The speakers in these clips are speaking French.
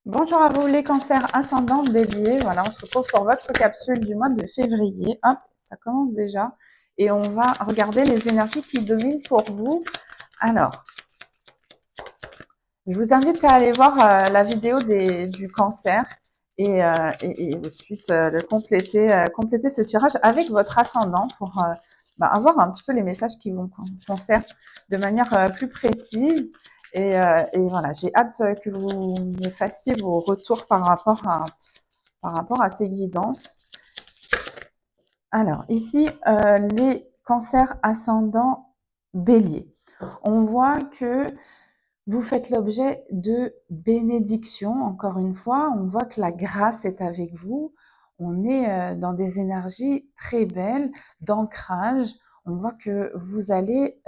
Bonjour à vous les cancers ascendants bélier. Voilà, on se retrouve pour votre capsule du mois de février. Hop, ça commence déjà. Et on va regarder les énergies qui dominent pour vous. Alors, je vous invite à aller voir la vidéo du cancer et ensuite compléter ce tirage avec votre ascendant pour avoir un petit peu les messages qui vous concernent de manière plus précise. Et voilà, j'ai hâte que vous me fassiez vos retours par rapport à ces guidances. Alors, ici, les cancers ascendants bélier. On voit que vous faites l'objet de bénédictions, encore une fois. On voit que la grâce est avec vous. On est dans des énergies très belles, d'ancrage. On voit que vous allez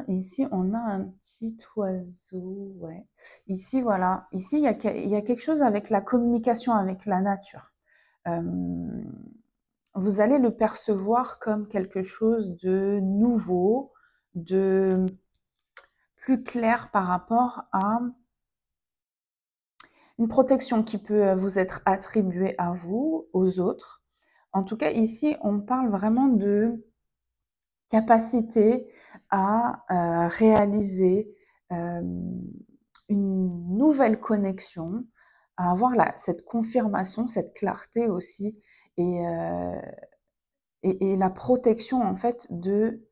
ici, on a un petit oiseau. Ouais. Ici, voilà. Ici, il y a quelque chose avec la communication avec la nature. Vous allez le percevoir comme quelque chose de nouveau, de plus clair par rapport à une protection qui peut vous être attribuée à vous, aux autres. En tout cas, ici, on parle vraiment de capacité à réaliser une nouvelle connexion, à avoir cette confirmation, cette clarté aussi, et, euh, et la protection en fait de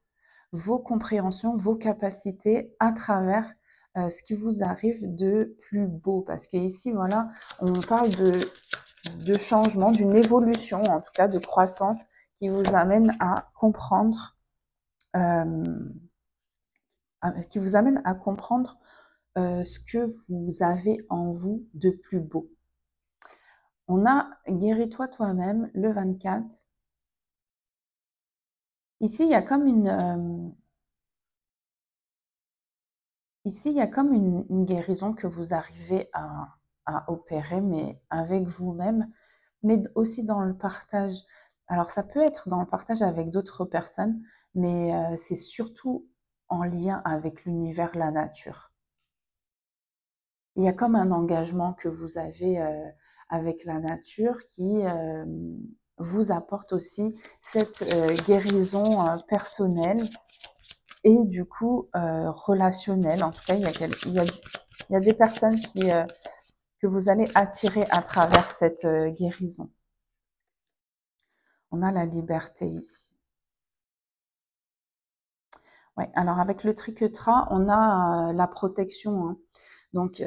vos compréhensions, vos capacités à travers ce qui vous arrive de plus beau. Parce que ici, voilà, on parle de changement, d'une évolution, en tout cas de croissance, qui vous amène à comprendre, euh, ce que vous avez en vous de plus beau. On a guéris-toi toi-même le 24. Ici, il y a comme une guérison que vous arrivez à opérer, mais avec vous-même, mais aussi dans le partage. Alors, ça peut être dans le partage avec d'autres personnes, mais c'est surtout en lien avec l'univers, la nature. Il y a comme un engagement que vous avez avec la nature qui vous apporte aussi cette guérison personnelle et du coup relationnelle. En tout cas, il y a des personnes que vous allez attirer à travers cette guérison. On a la liberté ici. Ouais, alors avec le triquetra, on a la protection. Hein. Donc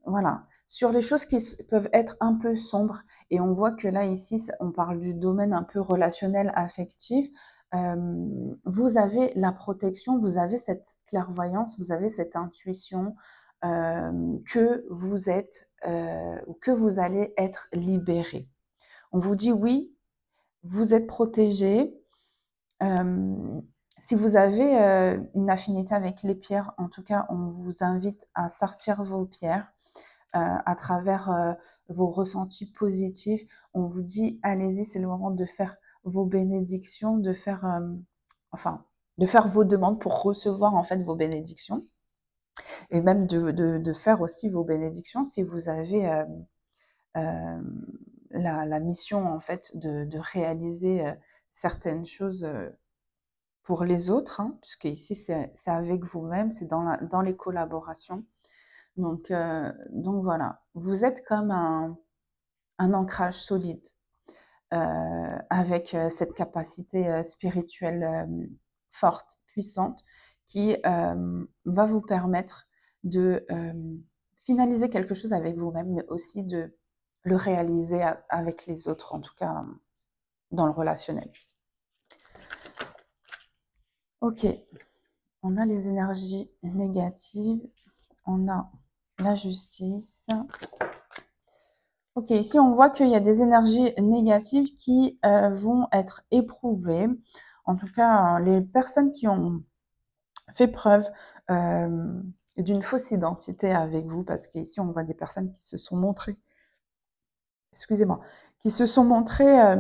voilà, sur les choses qui peuvent être un peu sombres, et on voit que là ici, on parle du domaine un peu relationnel, affectif. Vous avez la protection, vous avez cette clairvoyance, vous avez cette intuition que vous êtes ou que vous allez être libéré. On vous dit oui, vous êtes protégé. Si vous avez une affinité avec les pierres, en tout cas, on vous invite à sortir vos pierres à travers vos ressentis positifs. On vous dit, allez-y, c'est le moment de faire vos bénédictions, de faire vos demandes pour recevoir en fait vos bénédictions, et même de faire aussi vos bénédictions si vous avez euh, la mission en fait de réaliser certaines choses pour les autres, hein, puisque ici c'est avec vous-même, c'est dans les collaborations. Donc voilà, vous êtes comme un ancrage solide avec cette capacité spirituelle forte, puissante, qui va vous permettre de finaliser quelque chose avec vous-même, mais aussi de le réaliser avec les autres, en tout cas dans le relationnel. Ok, on a les énergies négatives, on a la justice. Ok, ici on voit qu'il y a des énergies négatives qui vont être éprouvées. En tout cas, les personnes qui ont fait preuve d'une fausse identité avec vous, parce qu'ici on voit des personnes qui se sont montrées, excusez-moi, qui se sont montrées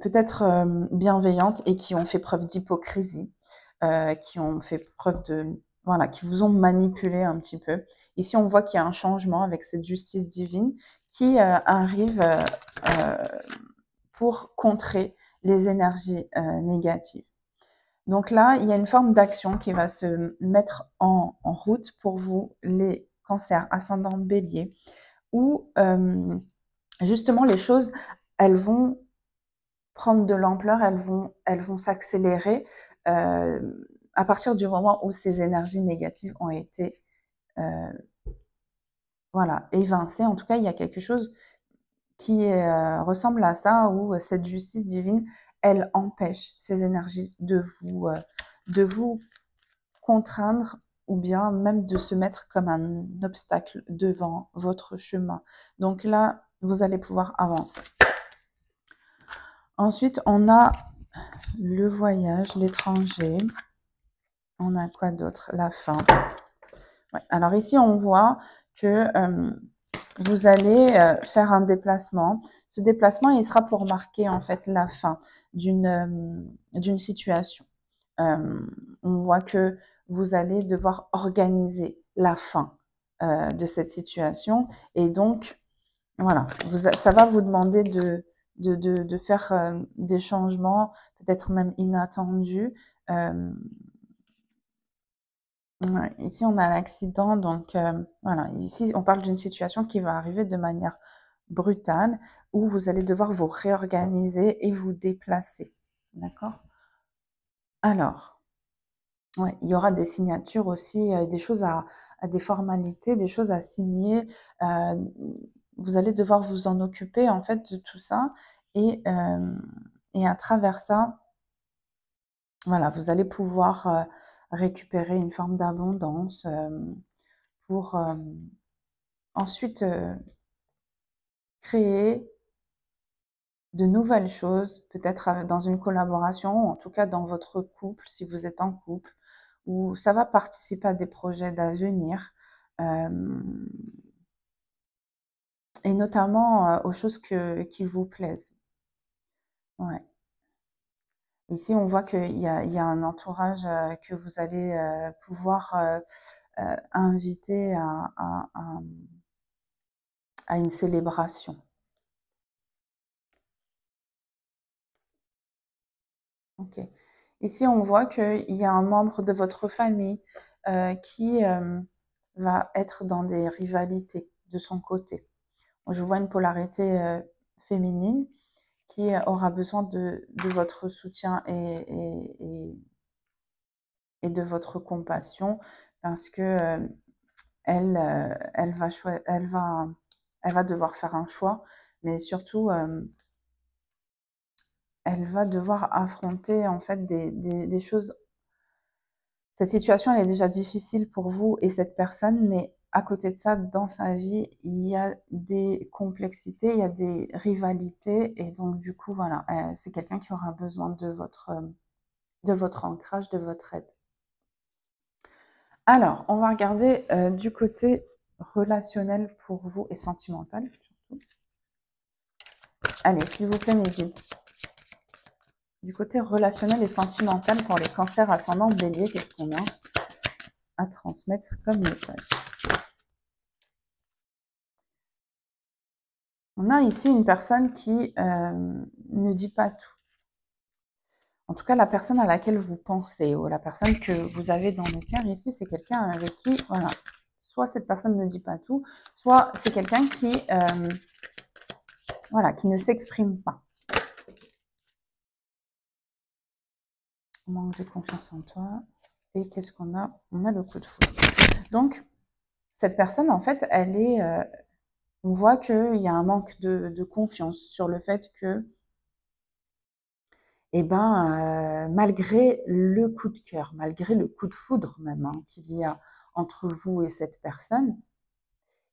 peut-être bienveillantes et qui ont fait preuve d'hypocrisie, qui ont fait preuve voilà, qui vous ont manipulé un petit peu. Ici, on voit qu'il y a un changement avec cette justice divine qui arrive pour contrer les énergies négatives. Donc là, il y a une forme d'action qui va se mettre en route pour vous, les cancers, ascendant bélier, où justement les choses, elles vont prendre de l'ampleur, elles vont s'accélérer à partir du moment où ces énergies négatives ont été voilà, évincées. En tout cas, il y a quelque chose qui ressemble à ça, où cette justice divine, elle empêche ces énergies de vous contraindre ou bien même de se mettre comme un obstacle devant votre chemin. Donc là, vous allez pouvoir avancer. Ensuite, on a le voyage, l'étranger. On a quoi d'autre? La fin. Ouais. Alors ici, on voit que vous allez faire un déplacement. Ce déplacement, il sera pour marquer en fait la fin d'une situation. On voit que vous allez devoir organiser la fin de cette situation. Et donc, voilà, ça va vous demander de faire des changements, peut-être même inattendus. Ouais, ici, on a l'accident, donc voilà. Ici, on parle d'une situation qui va arriver de manière brutale, où vous allez devoir vous réorganiser et vous déplacer. D'accord? Alors, ouais, il y aura des signatures aussi, des choses à des formalités, des choses à signer. Vous allez devoir vous en occuper, en fait, de tout ça. Et à travers ça, voilà, vous allez pouvoir récupérer une forme d'abondance pour ensuite créer de nouvelles choses, peut-être dans une collaboration, ou en tout cas dans votre couple, si vous êtes en couple, où ça va participer à des projets d'avenir, et notamment aux choses qui vous plaisent. Ouais. Ici, on voit qu'il y a un entourage que vous allez pouvoir inviter à une célébration. Ok. Ici, on voit qu'il y a un membre de votre famille qui va être dans des rivalités de son côté. Je vois une polarité féminine qui aura besoin de votre soutien et de votre compassion, parce que elle va devoir faire un choix, mais surtout elle va devoir affronter en fait des choses. Cette situation, elle est déjà difficile pour vous et cette personne, mais à côté de ça, dans sa vie, il y a des complexités, il y a des rivalités, et donc du coup, voilà, c'est quelqu'un qui aura besoin de votre ancrage, de votre aide. Alors, on va regarder du côté relationnel pour vous et sentimental, surtout. Allez, s'il vous plaît, mes guides. Du côté relationnel et sentimental pour les cancers ascendants bélier, qu'est-ce qu'on a à transmettre comme message? On a ici une personne qui ne dit pas tout. En tout cas, la personne à laquelle vous pensez, ou la personne que vous avez dans le cœur ici, c'est quelqu'un avec qui, voilà, soit cette personne ne dit pas tout, soit c'est quelqu'un qui, voilà, qui ne s'exprime pas. Manque de confiance en toi. Et qu'est-ce qu'on a? On a le coup de foudre. Donc, cette personne, en fait, elle est... on voit qu'il y a un manque de confiance sur le fait que, eh ben, malgré le coup de cœur, malgré le coup de foudre même qu'il y a entre vous et cette personne,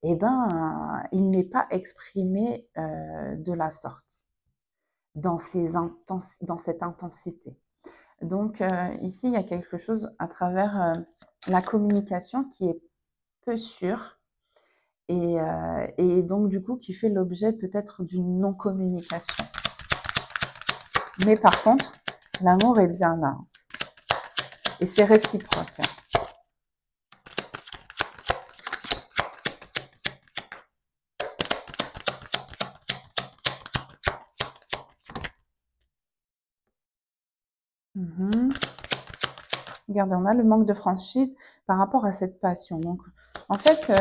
eh ben, il n'est pas exprimé de la sorte, dans cette intensité. Donc ici, il y a quelque chose à travers la communication qui est peu sûre, et donc du coup qui fait l'objet peut-être d'une non-communication. Mais par contre, l'amour est bien là. Et c'est réciproque. regardez, on a le manque de franchise par rapport à cette passion. Donc, en fait,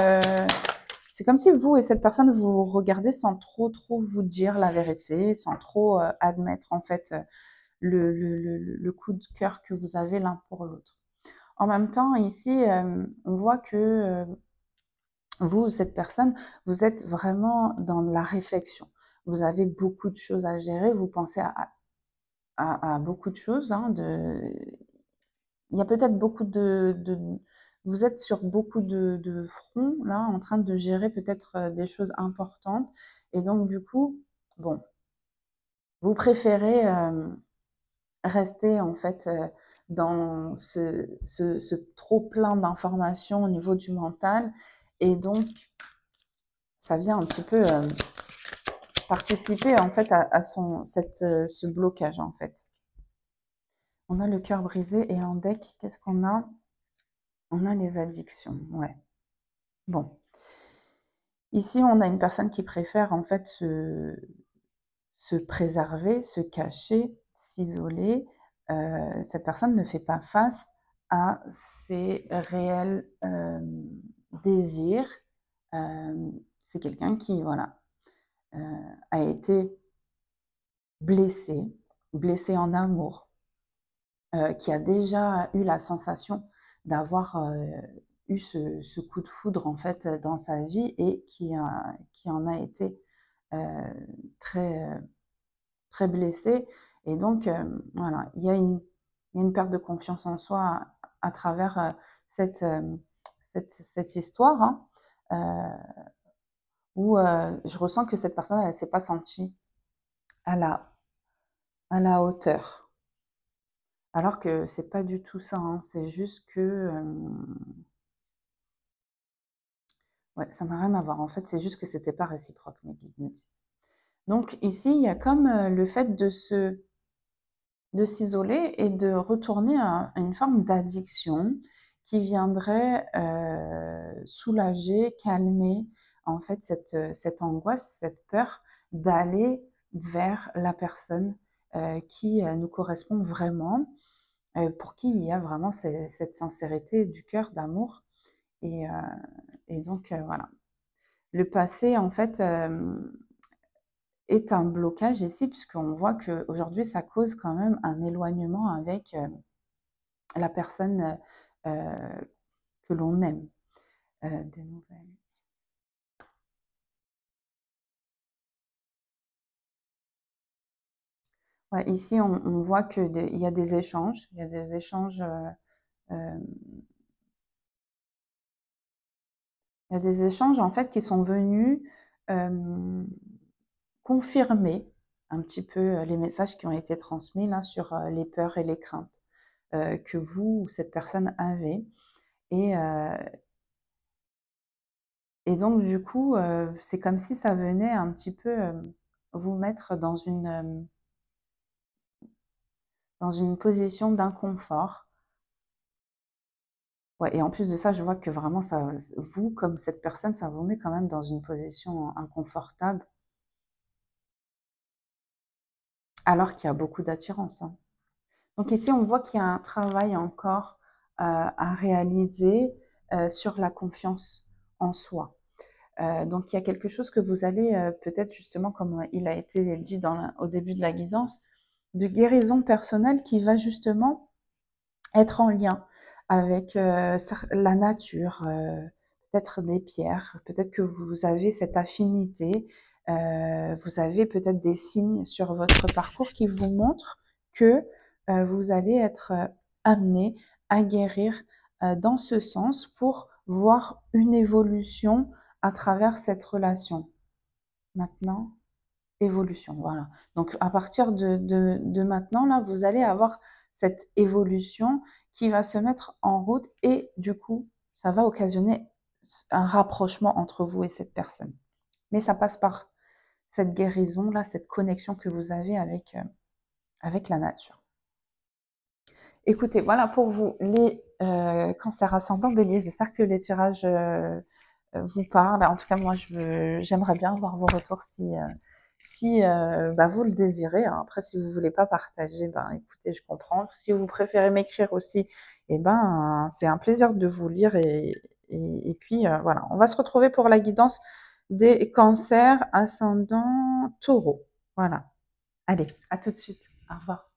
c'est comme si vous et cette personne, vous regardez sans trop vous dire la vérité, sans trop admettre, en fait, le coup de cœur que vous avez l'un pour l'autre. En même temps, ici, on voit que vous, cette personne, vous êtes vraiment dans la réflexion. Vous avez beaucoup de choses à gérer, vous pensez à beaucoup de choses. Hein, il y a peut-être beaucoup vous êtes sur beaucoup de fronts, là, en train de gérer peut-être des choses importantes. Et donc, du coup, bon, vous préférez rester, en fait, dans ce trop plein d'informations au niveau du mental. Et donc, ça vient un petit peu participer, en fait, à ce blocage, en fait. On a le cœur brisé et en deck, qu'est-ce qu'on a? On a les addictions, ouais. Bon. Ici, on a une personne qui préfère en fait se préserver, se cacher, s'isoler. Cette personne ne fait pas face à ses réels désirs. C'est quelqu'un qui, voilà, a été blessé, blessé en amour, qui a déjà eu la sensation d'avoir eu ce coup de foudre en fait dans sa vie et qui en a été très très blessé. Et donc voilà, il y a une perte de confiance en soi à travers cette histoire, hein, où je ressens que cette personne elle s'est pas sentie à la hauteur. Alors que c'est pas du tout ça, hein, c'est juste que ouais, ça n'a rien à voir. En fait, c'est juste que c'était pas réciproque, mes guides me disent. Donc ici, il y a comme le fait de s'isoler et de retourner à une forme d'addiction qui viendrait soulager, calmer en fait cette angoisse, cette peur d'aller vers la personne qui nous correspond vraiment, pour qui il y a vraiment cette sincérité du cœur, d'amour. Et, donc voilà. Le passé, en fait, est un blocage ici, puisqu'on voit qu'aujourd'hui, ça cause quand même un éloignement avec la personne que l'on aime. Des nouvelles. Ouais, ici, on voit qu'il y a des échanges. Il y a des échanges. Euh, il y a des échanges en fait qui sont venus confirmer un petit peu les messages qui ont été transmis là sur les peurs et les craintes que vous ou cette personne avait. Et, et donc du coup, c'est comme si ça venait un petit peu vous mettre dans une position d'inconfort. Ouais, et en plus de ça, je vois que vraiment ça, vous comme cette personne, ça vous met quand même dans une position inconfortable, alors qu'il y a beaucoup d'attirance, hein. Donc ici, on voit qu'il y a un travail encore à réaliser sur la confiance en soi. Donc il y a quelque chose que vous allez peut-être justement, comme il a été dit au début de la guidance, de guérison personnelle qui va justement être en lien avec la nature, peut-être des pierres, peut-être que vous avez cette affinité, vous avez peut-être des signes sur votre parcours qui vous montrent que vous allez être amené à guérir dans ce sens pour voir une évolution à travers cette relation. Maintenant, évolution, voilà. Donc à partir de maintenant, là, vous allez avoir cette évolution qui va se mettre en route et du coup, ça va occasionner un rapprochement entre vous et cette personne. Mais ça passe par cette guérison-là, cette connexion que vous avez avec la nature. Écoutez, voilà pour vous les cancers ascendants bélier. J'espère que les tirages vous parlent. En tout cas, moi, j'aimerais bien voir vos retours si bah, vous le désirez. Hein. Après, si vous voulez pas partager, ben écoutez, je comprends. Si vous préférez m'écrire aussi, eh ben c'est un plaisir de vous lire et puis voilà. On va se retrouver pour la guidance des cancers ascendant taureau. Voilà. Allez, à tout de suite. Au revoir.